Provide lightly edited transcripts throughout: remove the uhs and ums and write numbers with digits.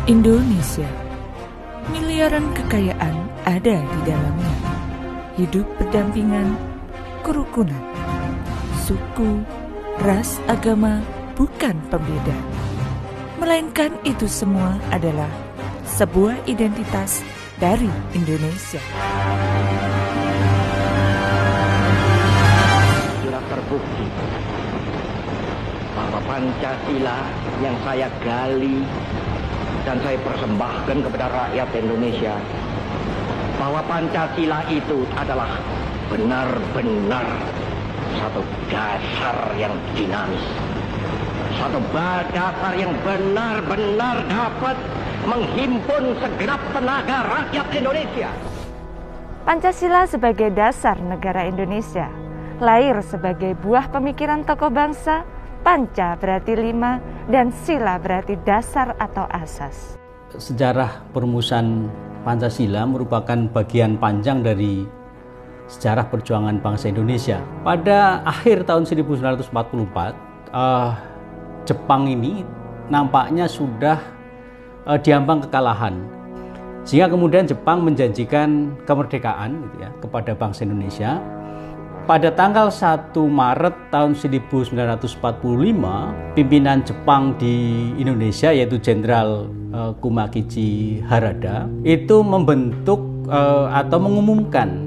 Indonesia, miliaran kekayaan ada di dalamnya. Hidup berdampingan, kerukunan, suku, ras, agama bukan pembeda, melainkan itu semua adalah sebuah identitas dari Indonesia. Sudah terbukti bahwa Pancasila yang saya gali dan saya persembahkan kepada rakyat Indonesia, bahwa Pancasila itu adalah benar-benar satu dasar yang dinamis, satu dasar yang benar-benar dapat menghimpun segenap tenaga rakyat Indonesia. Pancasila sebagai dasar negara Indonesia, lahir sebagai buah pemikiran tokoh bangsa. Panca berarti 5 dan sila berarti dasar atau asas. Sejarah perumusan Pancasila merupakan bagian panjang dari sejarah perjuangan bangsa Indonesia. Pada akhir tahun 1944, Jepang ini nampaknya sudah diambang kekalahan, sehingga kemudian Jepang menjanjikan kemerdekaan gitu ya, kepada bangsa Indonesia. Pada tanggal 1 Maret tahun 1945, pimpinan Jepang di Indonesia yaitu Jenderal Kumakichi Harada itu membentuk atau mengumumkan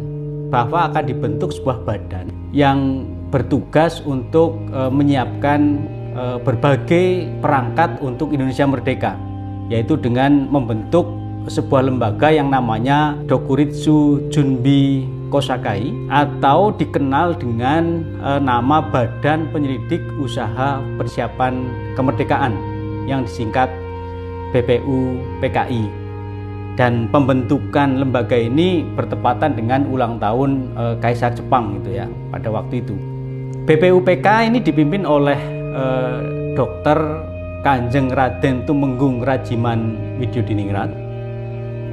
bahwa akan dibentuk sebuah badan yang bertugas untuk menyiapkan berbagai perangkat untuk Indonesia merdeka, yaitu dengan membentuk sebuah lembaga yang namanya Dokuritsu Junbi Kosakai atau dikenal dengan nama Badan Penyelidik Usaha Persiapan Kemerdekaan yang disingkat BPUPKI. Dan pembentukan lembaga ini bertepatan dengan ulang tahun Kaisar Jepang gitu ya pada waktu itu. BPUPK ini dipimpin oleh Dr. Kanjeng Raden Tumenggung Rajiman Widyodiningrat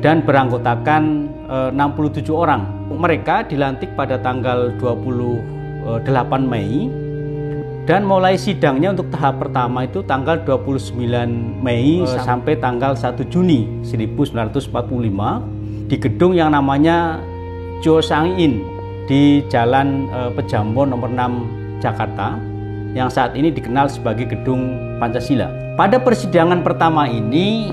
dan beranggotakan 67 orang. Mereka dilantik pada tanggal 28 Mei dan mulai sidangnya untuk tahap pertama itu tanggal 29 Mei sampai tanggal 1 Juni 1945 di gedung yang namanya Chosang-in di Jalan Pejambon nomor 6 Jakarta yang saat ini dikenal sebagai Gedung Pancasila. Pada persidangan pertama ini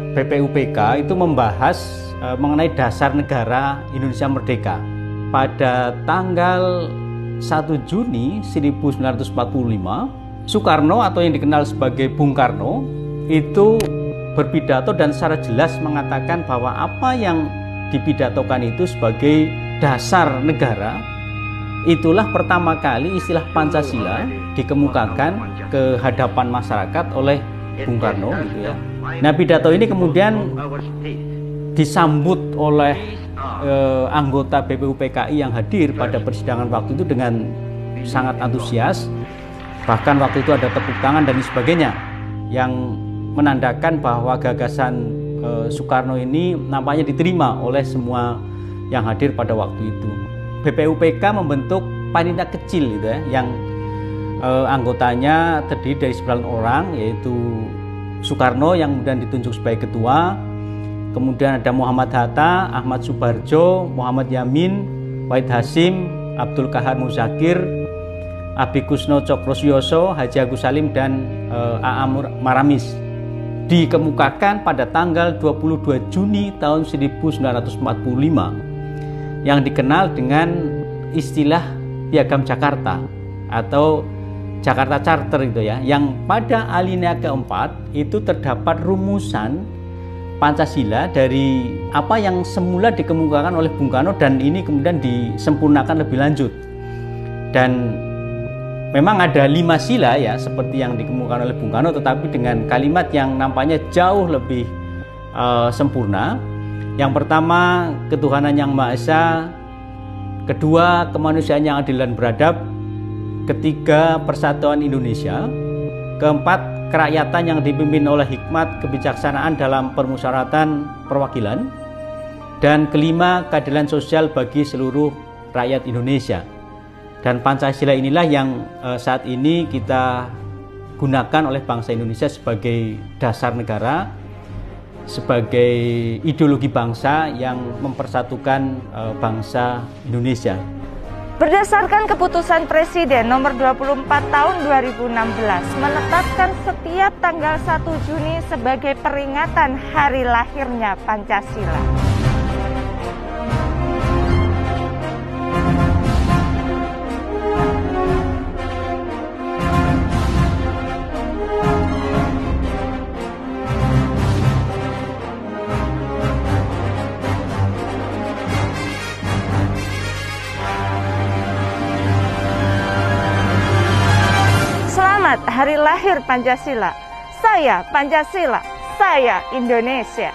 BPUPK itu membahas mengenai dasar negara Indonesia merdeka. Pada tanggal 1 Juni 1945, Soekarno atau yang dikenal sebagai Bung Karno itu berpidato dan secara jelas mengatakan bahwa apa yang dipidatokan itu sebagai dasar negara, itulah pertama kali istilah Pancasila dikemukakan ke hadapan masyarakat oleh Bung Karno gitu ya. Nah, pidato ini kemudian disambut oleh anggota BPUPKI yang hadir pada persidangan waktu itu dengan sangat antusias. Bahkan waktu itu ada tepuk tangan dan sebagainya yang menandakan bahwa gagasan Soekarno ini nampaknya diterima oleh semua yang hadir pada waktu itu. BPUPK membentuk panitia kecil gitu ya, yang anggotanya terdiri dari 9 orang, yaitu Soekarno yang kemudian ditunjuk sebagai ketua, kemudian ada Muhammad Hatta, Ahmad Subarjo, Muhammad Yamin, Wahid Hasim, Abdul Kahar Muzakir, Abi Kusno Cokrosyoso, Haji Agus Salim, dan A.A. Maramis. Dikemukakan pada tanggal 22 Juni tahun 1945 yang dikenal dengan istilah Piagam Jakarta atau Jakarta Charter itu ya, yang pada alinea keempat itu terdapat rumusan Pancasila dari apa yang semula dikemukakan oleh Bung Karno dan ini kemudian disempurnakan lebih lanjut. Dan memang ada 5 sila ya seperti yang dikemukakan oleh Bung Karno, tetapi dengan kalimat yang nampaknya jauh lebih sempurna. Yang pertama, ketuhanan yang Maha Esa. Kedua, kemanusiaan yang adil dan beradab. Ketiga, persatuan Indonesia. Keempat, kerakyatan yang dipimpin oleh hikmat kebijaksanaan dalam permusyawaratan perwakilan. Dan kelima, keadilan sosial bagi seluruh rakyat Indonesia. Dan Pancasila inilah yang saat ini kita gunakan oleh bangsa Indonesia sebagai dasar negara sebagai ideologi bangsa yang mempersatukan bangsa Indonesia. Berdasarkan keputusan Presiden nomor 24 tahun 2016 menetapkan setiap tanggal 1 Juni sebagai peringatan hari lahirnya Pancasila. Selamat Hari Lahir Pancasila. Saya Pancasila, saya Indonesia.